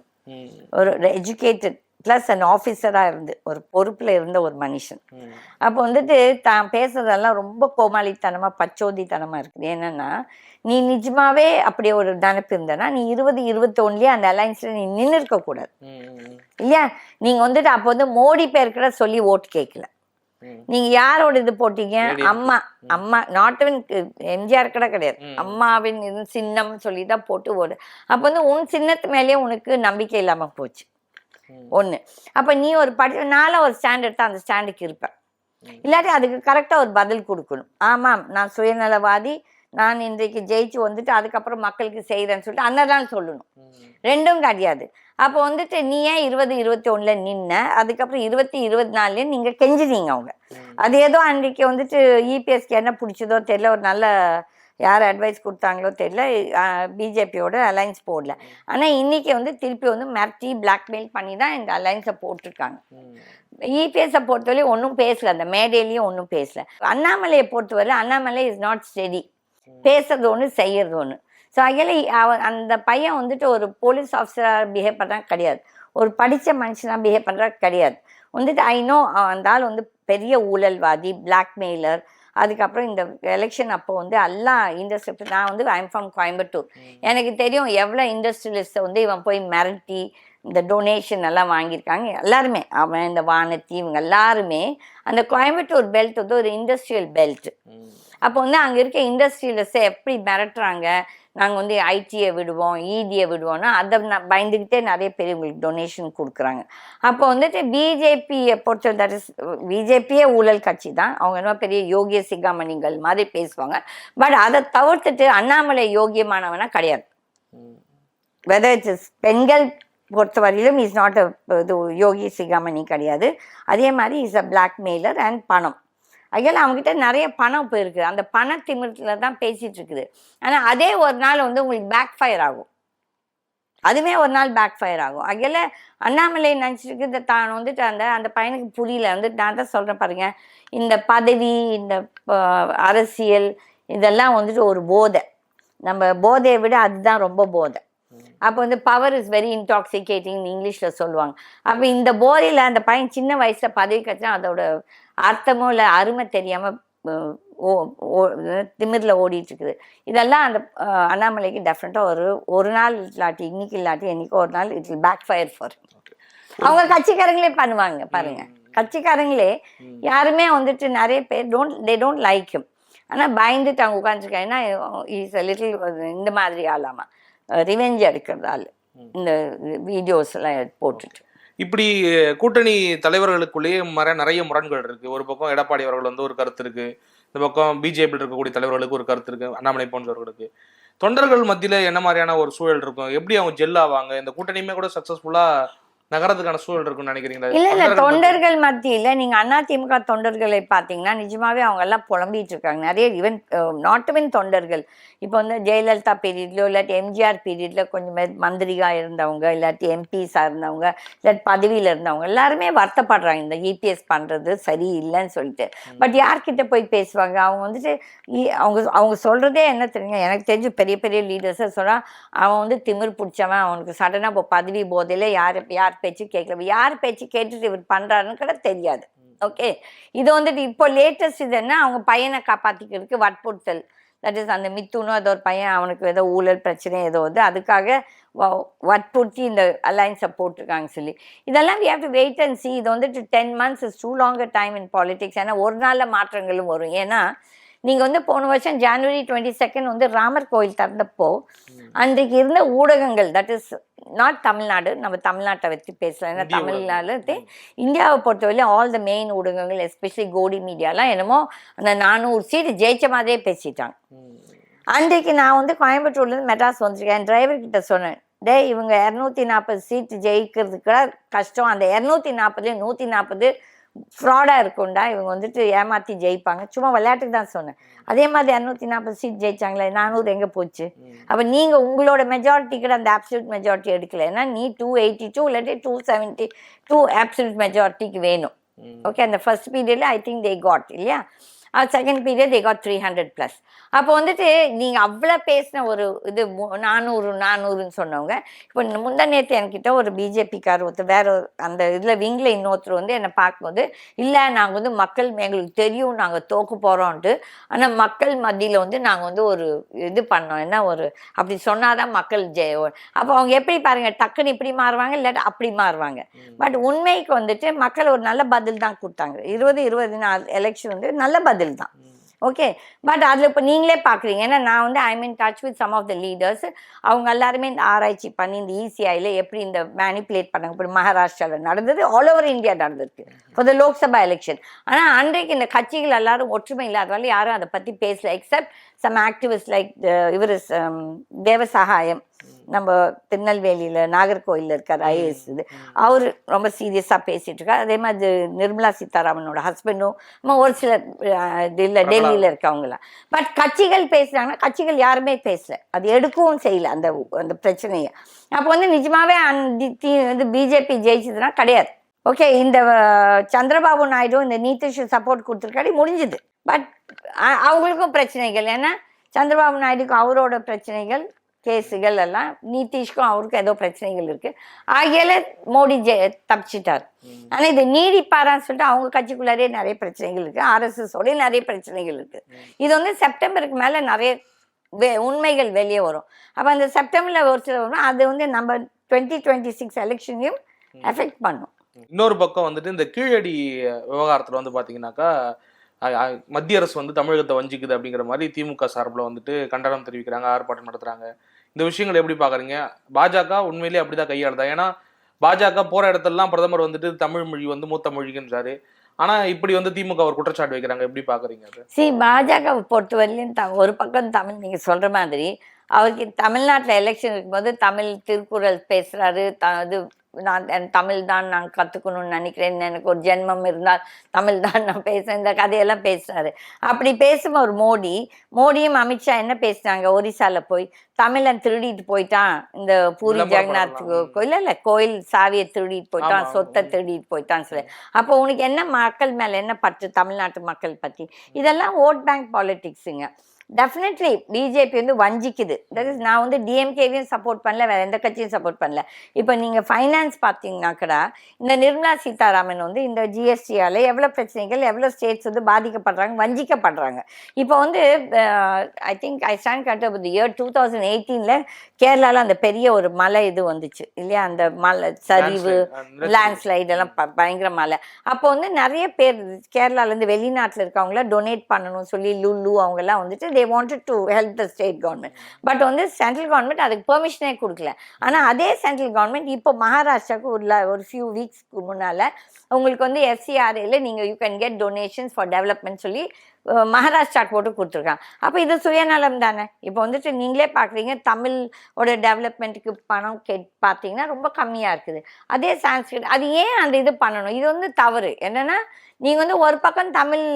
ஒரு எஜுகேட்டட் பிளஸ் அண்ட் ஆஃபீஸராக இருந்து ஒரு பொறுப்பில் இருந்த ஒரு மனுஷன். அப்போ வந்துட்டு தான் பேசுறதெல்லாம் ரொம்ப கோமாளித்தனமாக பச்சோதித்தனமாக இருக்குது. என்னன்னா நீ நிஜமாவே அப்படியே ஒரு நினைப்பு இருந்தனா நீ 2021 அந்த அலைன்ஸ்ல நீ நின்று இருக்கக்கூடாது இல்லையா? நீங்க வந்துட்டு அப்போ வந்து மோடி பேர் கூட சொல்லி ஓட்டு கேட்கல. நீங்க யாரோட இது போட்டீங்க? அம்மா நாட் இவன் எம்ஜிஆர் கூட கிடையாது, அம்மாவின் இது சின்னம் சொல்லிதான் போட்டு ஓடு. அப்போ வந்து உன் சின்னத்து மேலேயே உனக்கு நம்பிக்கை இல்லாம போச்சு ஒண்ணு. அப்ப நீ ஒரு நாள ஒரு ஸ்டாண்ட் எடுத்தா அந்த ஸ்டாண்டுக்கு இருப்ப, இல்லாட்டி அதுக்கு கரெக்டா ஒரு பதில் கொடுக்கணும். ஆமாம் நான் சுயநலவாதி, நான் இன்றைக்கு ஜெயிச்சு வந்துட்டு அதுக்கப்புறம் மக்களுக்கு செய்கிறேன்னு சொல்லிட்டு அன்னதான் சொல்லணும். ரெண்டும் கிடையாது. அப்போ வந்துட்டு நீ ஏன் 2021 நின்ன, அதுக்கப்புறம் 2024 நீங்க கெஞ்சினீங்க அவங்க. அது ஏதோ அன்றைக்கு வந்துட்டு இபிஎஸ்க்கு என்ன பிடிச்சதோ தெரியல, ஒரு நல்ல யார் அட்வைஸ் கொடுத்தாங்களோ தெரியல, பிஜேபியோட அலைன்ஸ் போடல. ஆனால் இன்னைக்கு வந்து திருப்பி வந்து மிரட்டி பிளாக்மெயில் பண்ணி தான் இந்த அலைன்ஸை போட்டிருக்காங்க. இபிஎஸ்ஸை பொறுத்தவரை ஒன்றும் பேசல, அந்த மேடையிலையும் ஒன்றும் பேசல. அண்ணாமலையை பொறுத்தவரை அண்ணாமலை இஸ் நாட் ஸ்டெடி, பேசுறது ஒன்று செய்யறது ஒன்று. ஸோ அதில் அந்த பையன் வந்துட்டு ஒரு போலீஸ் ஆஃபீஸராக பிஹேவ் பண்ணுறா கிடையாது, ஒரு படித்த மனுஷனாக பிஹேவ் பண்ணுறா கிடையாது. வந்துட்டு ஐநோ அந்த ஆள் வந்து பெரிய ஊழல்வாதி, பிளாக்மெயிலர். அதுக்கப்புறம் இந்த எலெக்ஷன் அப்போ வந்து எல்லா இண்டஸ்ட்ரி, நான் வந்து ஐம் ஃப்ரம் கோயம்புத்தூர், எனக்கு தெரியும் எவ்வளோ இண்டஸ்ட்ரியலிஸ்ட்டை வந்து இவன் போய் மிரட்டி இந்த டொனேஷன் எல்லாம் வாங்கியிருக்காங்க எல்லாருமே. அவன் இந்த வானத்தி இவங்க எல்லாருமே அந்த கோயம்புத்தூர் பெல்ட் வந்து ஒரு இண்டஸ்ட்ரியல் பெல்ட். அப்போ வந்து அங்கே இருக்க இண்டஸ்ட்ரியலிஸ்ட்டை எப்படி மிரட்டுறாங்க, நாங்கள் வந்து ஐடியை விடுவோம், இடியை விடுவோம்னா அதை பயந்துக்கிட்டே நிறைய பேர் இவங்களுக்கு டொனேஷன் கொடுக்குறாங்க. அப்போ வந்துட்டு பிஜேபியை பொறுத்த தட் இஸ் பிஜேபியே ஊழல் கட்சி தான், அவங்க என்ன பெரிய யோகிய சிகாமணிகள் மாதிரி பேசுவாங்க. பட் அதை தவிர்த்துட்டு அண்ணாமலை யோகியமானவனா கிடையாது. வெதர் இட்ஸ் பெண்கள் பொறுத்தவரையிலும் இஸ் நாட் இது யோகி சிகாமணி கிடையாது. அதே மாதிரி இஸ் அ பிளாக்மெயிலர் அண்ட் பணம். அதில் அவங்ககிட்ட நிறைய பணம் போயிருக்கு, அந்த பண திமிரத்தில் தான் பேசிகிட்டு இருக்குது. ஆனால் அதே ஒரு நாள் வந்து உங்களுக்கு பேக் ஃபயர் ஆகும், அதுவே ஒரு நாள் பேக் ஃபயர் ஆகும். அதில் அண்ணாமலை நினச்சிருக்கு தான் வந்துட்டு அந்த பையனுக்கு புரியல. வந்துட்டு நான் தான் சொல்கிறேன் பாருங்க, இந்த பதவி இந்த அரசியல் இதெல்லாம் வந்துட்டு ஒரு போதை. நம்ம போதையை விட அதுதான் ரொம்ப போதை. அப்போ வந்து பவர் இஸ் வெரி இன்டாக்சிகேட்டிங் இங்கிலீஷில் சொல்லுவாங்க. அப்போ இந்த போதையில் அந்த பையன் சின்ன வயசில் பதவி கட்சா அதோட அர்த்தமோ இல்லை அருமை தெரியாமல் திமிரில் ஓடிட்டு இருக்குது. இதெல்லாம் அந்த அண்ணாமலைக்கு டெஃபினட்டாக ஒரு நாள் இல்லாட்டி இன்னைக்கு இல்லாட்டி என்னைக்கோ ஒரு நாள் it will backfire for. அவங்க கட்சிக்காரங்களே பண்ணுவாங்க பாருங்க, கட்சிக்காரங்களே யாருமே வந்துட்டு நிறைய பேர் தே டோன்ட் லைக் ஹிம். ஆனால் பயந்துட்டு அவங்க உட்காந்துருக்காங்க. ஏன்னா இஸ் அ லிட்டில் இந்த மாதிரி ஆளாமா ரிவெஞ்ச் எடுக்கிறதால இந்த வீடியோஸ் எல்லாம் போட்டுட்டு. இப்படி கூட்டணி தலைவர்களுக்குள்ளேயே நிறைய முரண்கள் இருக்கு. ஒரு பக்கம் எடப்பாடி அவர்கள் வந்து ஒரு கருத்து இருக்கு, இந்த பக்கம் பிஜேபி இருக்கக்கூடிய தலைவர்களுக்கு ஒரு கருத்து இருக்கு, அண்ணாமலை போன்றவர்களுக்கு. தொண்டர்கள் மத்தியில என்ன மாதிரியான ஒரு சூழல் இருக்கும், எப்படி அவங்க ஜெல் ஆவாங்க, இந்த கூட்டணியுமே கூட சக்சஸ்ஃபுல்லா நகரத்துக்கான சூழல் இருக்குன்னு நினைக்கிறீங்களா? இல்ல தொண்டர்கள் மத்தியில நீங்க அதிமுக தொண்டர்களை பாத்தீங்கன்னா நிஜமாவே அவங்க எல்லாம் புலம்பிட்டு இருக்காங்க. நிறைய ஈவன் நாட் இவன் தொண்டர்கள் இப்போ வந்து ஜெயலலிதா பீரியட்லயோ இல்லாட்டி எம்ஜிஆர் பீரியட்ல கொஞ்சம் மந்திரிகா இருந்தவங்க, இல்லாட்டி எம்பிஸா இருந்தவங்க, இல்லாட்டி பதவியில இருந்தவங்க எல்லாருமே வருத்தப்படுறாங்க இந்த இபிஎஸ் பண்றது சரி இல்லைன்னு சொல்லிட்டு. பட் யார்கிட்ட போய் பேசுவாங்க? அவங்க வந்துட்டு அவங்க சொல்றதே என்ன தெரியுங்க, எனக்கு தெரிஞ்சு பெரிய பெரிய லீடர்ஸை சொல்றா அவன் வந்து திமிர் பிடிச்சவன், அவனுக்கு சடனா இப்போ பதவி போதையில யார் பேச்சு கேட்கல, யார் பேச்சு கேட்டுட்டு இவர் பண்றாருன்னு கூட தெரியாது. ஓகே, இது வந்துட்டு இப்போ லேட்டஸ்ட் இது என்ன, அவங்க பையனை காப்பாத்திக்கிறதுக்கு வற்புறுத்தல், தட் இஸ் அந்த மித்துனோ ஏதோ ஒரு பையன் அவனுக்கு ஏதோ ஊழல் பிரச்சனை ஏதோ வந்து அதுக்காக வற்புறுத்தி இந்த அலைன்ஸை போட்டிருக்காங்க சொல்லி. இதெல்லாம் we have to wait and see. இது வந்துட்டு 10 months is too long a time in politics. ஏன்னா ஒரு நாளில் மாற்றங்களும் வரும். ஏன்னா நீங்கள் வந்து போன வருஷம் January 22 வந்து ராமர் கோயில் திறந்தப்போ அன்றைக்கு இருந்த ஊடகங்கள், தட் இஸ் நாட் தமிழ்நாடு, நம்ம தமிழ்நாட்டை வச்சு பேசலாம், ஏன்னா தமிழ்நாடு இந்தியாவை பொறுத்தவரையிலும் ஆல் த மெயின் ஊடகங்கள் எஸ்பெஷலி கோடி மீடியாலாம் என்னமோ அந்த 400 சீட்டு ஜெயிச்ச மாதிரியே பேசிட்டாங்க. அன்றைக்கு நான் வந்து கோயம்புத்தூர்லேருந்து மெட்ராஸ் வந்துருக்கேன், என் டிரைவர்கிட்ட சொன்னேன், இவங்க 240 சீட்டு ஜெயிக்கிறதுக்கு கூட கஷ்டம், அந்த 240 140 ஃப்ராடாக இருக்கும்டா, இவங்க வந்துட்டு ஏமாற்றி ஜெயிப்பாங்க, சும்மா விளையாட்டுக்கு தான் சொன்னேன். அதே மாதிரி 240 சீட் ஜெயிச்சாங்களே, 400 எங்கே போச்சு? அப்போ நீங்கள் உங்களோட மெஜாரிட்டி கூட அந்த ஆப்சல்யூட் மெஜாரிட்டி எடுக்கல, ஏன்னா நீ 282 இல்லாட்டி 272 ஆப்சல்யூட் மெஜாரிட்டிக்கு வேணும். ஓகே, அந்த ஃபர்ஸ்ட் பீரியடில் ஐ திங்க் தே காட் இல்லையா, செகண்ட் பீரியட் தே காட் 300+. அப்போ வந்துட்டு நீங்கள் அவ்வளோ பேசின ஒரு இது 400 சொன்னவங்க, இப்போ முந்தா நேற்று என்கிட்ட ஒரு பிஜேபிக்கார் ஒருத்தர் வேற அந்த இதில் விங்கில் இன்னொருத்தர் வந்து என்னை பார்க்கும்போது, இல்லை நாங்கள் வந்து மக்கள் எங்களுக்கு தெரியும் நாங்கள் தோக்கு போகிறோன்ட்டு, ஆனால் மக்கள் மத்தியில் வந்து நாங்கள் வந்து ஒரு இது பண்ணோம், என்ன ஒரு அப்படி சொன்னாதான் மக்கள் அப்போ அவங்க எப்படி பாருங்கள், டக்குன்னு இப்படி மாறுவாங்க இல்லாட்டி அப்படி மாறுவாங்க. பட் உண்மைக்கு வந்துட்டு மக்கள் ஒரு நல்ல பதில் தான் கொடுத்தாங்க. 2024 எலெக்ஷன் வந்து நல்ல பதில் தான். ஓகே. பட் அதில் இப்போ நீங்களே பார்க்குறீங்க, ஏன்னா நான் வந்து I mean touch with some of the leaders. அவங்க எல்லாருமே இந்த ஆராய்ச்சி பண்ணி இந்த இசிஐயில் எப்படி இந்த மேனிப்புலேட் பண்ணாங்க. இப்போ மகாராஷ்டிராவில் நடந்தது, ஆல் ஓவர் இந்தியா நடந்திருக்கு ஃபார் த லோக்சபா எலெக்ஷன். ஆனால் அன்றைக்கு இந்த கட்சிகள் எல்லாரும் ஒற்றுமை இல்லாததால யாரும் அதை பற்றி பேசல, எக்ஸப்ட் சம் ஆக்டிவிஸ்ட் லைக் இவர் தேவசகாயம், நம்ம திருநெல்வேலியில் நாகர்கோயிலில் இருக்கார் ஐஏஎஸ், இது அவர் ரொம்ப சீரியஸாக பேசிகிட்டு இருக்கார். அதே மாதிரி நிர்மலா சீதாராமனோட ஹஸ்பண்டும் ஒரு சிலர் டெல்லியில் இருக்கவங்களாம். பட் கட்சிகள் பேசுகிறாங்கன்னா கட்சிகள் யாருமே பேசல, அது எடுக்கவும் செய்யல அந்த அந்த பிரச்சனையை. அப்போ வந்து நிஜமாவே வந்து பிஜேபி ஜெயிச்சதுன்னா கிடையாது. ஓகே, இந்த சந்திரபாபு நாயுடு இந்த நிதிஷ் சப்போர்ட் கொடுத்துருக்காடி முடிஞ்சுது. பட் அவங்களுக்கும் பிரச்சனைகள், ஏன்னா சந்திரபாபு நாயுடுக்கும் அவரோட பிரச்சனைகள் கேஸுகள் எல்லாம், நிதிஷ்க்கும் அவருக்கும் ஏதோ பிரச்சனைகள் இருக்கு. ஆகியால மோடி தப்பிச்சிட்டார். ஆனால் இது நீடிப்பாரான்னு சொல்லிட்டு அவங்க கட்சிக்குள்ளாரே நிறைய பிரச்சனைகள் இருக்கு, ஆர்எஸ்எஸோட நிறைய பிரச்சனைகள் இருக்கு. இது வந்து செப்டம்பருக்கு மேல நிறைய உண்மைகள் வெளியே வரும். அப்போ அந்த செப்டம்பர்ல ஒரு சில வரும், அது வந்து நம்ம 2026 எலெக்ஷனையும் எஃபெக்ட் பண்ணும். இன்னொரு பக்கம் வந்துட்டு இந்த கீழடி விவகாரத்துல வந்து பாத்தீங்கன்னாக்கா மத்திய அரசு வந்து தமிழகத்தை வஞ்சிக்குது அப்படிங்கிற மாதிரி திமுக சார்பில் வந்துட்டு கண்டனம் தெரிவிக்கிறாங்க, ஆர்ப்பாட்டம் நடத்துறாங்க. இந்த விஷயங்களை எப்படி பாக்குறீங்க? பாஜக உண்மையிலேயே அப்படிதான் கையாளுதா? ஏன்னா பாஜக போற இடத்துலலாம் பிரதமர் வந்துட்டு தமிழ் மொழி வந்து மூத்த மொழின்றாரு. ஆனா இப்படி வந்து திமுக ஒரு குற்றச்சாட்டு வைக்கிறாங்க, எப்படி பாக்குறீங்க? பாஜக பொறுத்தவரையிலும் ஒரு பக்கம் தமிழ், நீங்க சொல்ற மாதிரி அவருக்கு தமிழ்நாட்டில் எலெக்ஷன் இருக்கும்போது தமிழ் திருக்குறள் பேசுறாரு, இது நான் தமிழ் தான் நான் கற்றுக்கணும்னு நினைக்கிறேன், எனக்கு ஒரு ஜென்மம் இருந்தால் தமிழ் தான் நான் பேசுகிறேன், இந்த கதையெல்லாம் பேசுகிறாரு. அப்படி பேசும் ஒரு மோடியும் அமித்ஷா என்ன பேசுனாங்க, ஒரிசாவில் போய் தமிழன் திருடிட்டு போயிட்டான், இந்த பூரி ஜெகநாத் கோயில் சாவியை திருடிட்டு போயிட்டான், சொத்தை திருடிட்டு போயிட்டான்னு சொல்லி. அப்போ உனக்கு என்ன மக்கள் மேலே என்ன பற்று, தமிழ்நாட்டு மக்கள் பற்றி? இதெல்லாம் ஓட் பேங்க் பாலிட்டிக்ஸுங்க. டெஃபினெட்லி பிஜேபி வந்து வஞ்சிக்குது. தட் இஸ், நான் வந்து டிஎம்கேவையும் சப்போர்ட் பண்ணல, வேற எந்த கட்சியும் சப்போர்ட் பண்ணல. இப்போ நீங்கள் ஃபைனான்ஸ் பார்த்தீங்கன்னா கூட இந்த நிர்மலா சீதாராமன் வந்து இந்த ஜிஎஸ்டியால் எவ்வளோ பிரச்சனைகள், எவ்வளோ ஸ்டேட்ஸ் வந்து பாதிக்கப்படுறாங்க, வஞ்சிக்கப்படுறாங்க. இப்போ வந்து I think I stand cut up the year 2018 கேரளாவில் அந்த பெரிய ஒரு மலை இது வந்துச்சு இல்லையா, அந்த மலை சரிவு, லேண்ட்ஸ்லைட் எல்லாம் பயங்கர மலை. அப்போ வந்து நிறைய பேர் கேரளாலேருந்து வெளிநாட்டில் இருக்கவங்கள டொனேட் பண்ணணும்னு சொல்லி லுல்லு அவங்கெல்லாம் வந்துட்டு they wanted to help the state government. But வந்து சென்ட்ரல் கவர்மெண்ட் அதுக்கு பெர்மிஷனே கொடுக்கல. ஆனால் அதே சென்ட்ரல் கவர்மெண்ட் இப்போ மகாராஷ்டிராவுக்கு ஒரு ஃபியூ வீக்ஸ்க்கு முன்னால் உங்களுக்கு வந்து எஃப்சிஆர்ஏல நீங்கள் you can get donations for development சொல்லி மகாராஷ்டிராக்கு போட்டு கொடுத்துருக்காங்க. அப்போ இது சுயநலம் தானே. இப்போ வந்துட்டு நீங்களே பார்க்குறீங்க, தமிழோட டெவலப்மெண்ட்டுக்கு பணம் பார்த்தீங்கன்னா ரொம்ப கம்மியாக இருக்குது. அதே சான்ஸ்கிரிட், அது ஏன் அந்த இது பண்ணணும்? இது வந்து தவறு. என்னென்னா நீங்கள் வந்து ஒரு பக்கம் தமிழ்,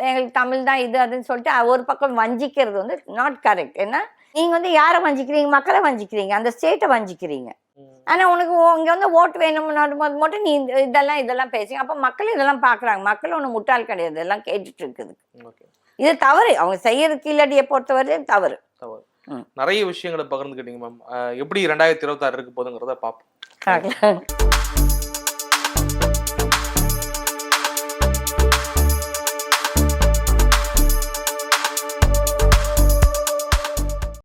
எங்களுக்கு தமிழ் தான் இது அதுன்னு சொல்லிட்டு ஒரு பக்கம் வஞ்சிக்கிறது வந்து நாட் கரெக்ட். ஏன்னா நீங்கள் வந்து யாரை வஞ்சிக்கிறீங்க? மக்களை வஞ்சிக்கிறீங்க, அந்த ஸ்டேட்டை வஞ்சிக்கிறீங்க. ஆனால் உனக்கு இங்கே வந்து ஓட்டு வேணும்னு மட்டும் நீ இதெல்லாம் பேசுங்க. அப்போ மக்கள் இதெல்லாம் பார்க்குறாங்க. மக்கள் ஒன்றும் முட்டாள் கிடையாது, இதெல்லாம் கேட்டுட்டு இருக்குது. இது தவறு, அவங்க செய்யறது கீழடியை பொறுத்தவரை தவறு. நிறைய விஷயங்களை பகிர்ந்துக்கிட்டீங்க மேம். எப்படி 2026 இருக்கு போதுங்கிறத பார்ப்போம்.